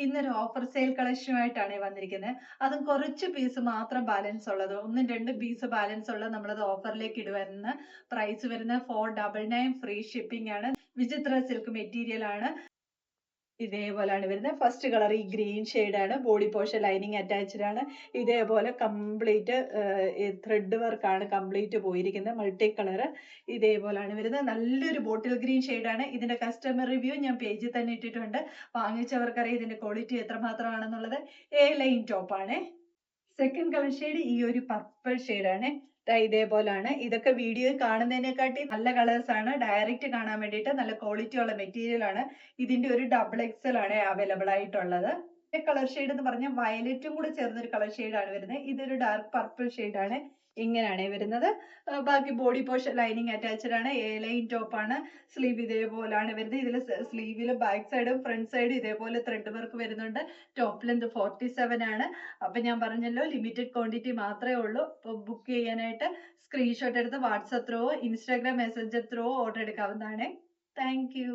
ഇന്നൊരു offer sale കളക്ഷനുമായിട്ടാണ് വന്നിരിക്കുന്നത്. അതും കുറച്ച് പീസ് മാത്രം ബാലൻസ് ഉള്ളത്. 1, 2 പീസ് ബാലൻസ് ഉള്ളത് നമ്മളത് ഓഫറിലേക്ക് ഇടുവായിരുന്നു. പ്രൈസ് വരുന്നത് 499 ഫ്രീ ഷിപ്പിംഗ് ആണ്. വിചിത്ര സിൽക്ക് മെറ്റീരിയൽ ആണ്. ഇതേപോലെയാണ് വരുന്നത്. ഫസ്റ്റ് കളർ ഈ ഗ്രീൻ ആണ്. ബോഡി പോർഷൻ ലൈനിങ് അറ്റാച്ച്ഡ് ആണ്. ഇതേപോലെ കംപ്ലീറ്റ് ത്രെഡ് വർക്കാണ് കംപ്ലീറ്റ് പോയിരിക്കുന്നത്. മൾട്ടി കളർ ഇതേപോലെയാണ് വരുന്നത്. നല്ലൊരു ബോട്ടിൽ ഗ്രീൻ ആണ്. ഇതിന്റെ കസ്റ്റമർ റിവ്യൂ ഞാൻ പേജിൽ തന്നെ ഇട്ടിട്ടുണ്ട്. വാങ്ങിച്ചവർക്കറിയാം ഇതിന്റെ ക്വാളിറ്റി എത്രമാത്രമാണെന്നുള്ളത്. എ ലൈൻ ടോപ്പ് ആണ്. സെക്കൻഡ് കളർ ഷെയ്ഡ് ഈ ഒരു പർപ്പിൾ ആണ്. ഇതേപോലാണ്. ഇതൊക്കെ വീഡിയോ കാണുന്നതിനെക്കാട്ടി നല്ല കളേഴ്സ് ആണ്. ഡയറക്റ്റ് കാണാൻ വേണ്ടിയിട്ട് നല്ല ക്വാളിറ്റി ഉള്ള മെറ്റീരിയൽ ആണ്. ഇതിന്റെ ഒരു XXL ആണ് അവൈലബിൾ ആയിട്ടുള്ളത്. കളർ ഷെയ്ഡ് എന്ന് പറഞ്ഞാൽ വയലറ്റും കൂടെ ചേർന്നൊരു കളർ ആണ് വരുന്നത്. ഇതൊരു ഡാർക്ക് പർപ്പിൾ ആണ്. ഇങ്ങനെയാണ് വരുന്നത്. ബാക്കി ബോഡി പോർഷൻ ലൈനിങ് അറ്റാച്ച്ഡ് ആണ്. എ ലൈൻ ടോപ്പ് ആണ്. സ്ലീവ് ഇതേപോലാണ് വരുന്നത്. ഇതിൽ സ്ലീവിൽ ബാക്ക് സൈഡും ഫ്രണ്ട് സൈഡും ഇതേപോലെ ത്രെഡ് വർക്ക് വരുന്നുണ്ട്. ടോപ്പ് ലെന്ത് 47 ആണ്. അപ്പൊ ഞാൻ പറഞ്ഞല്ലോ ലിമിറ്റഡ് ക്വാണ്ടിറ്റി മാത്രമേ ഉള്ളൂ. അപ്പൊ ബുക്ക് ചെയ്യാനായിട്ട് സ്ക്രീൻഷോട്ട് എടുത്ത് WhatsApp through Instagram messenger through order എടുക്കാവുന്നതാണ്. Thank U.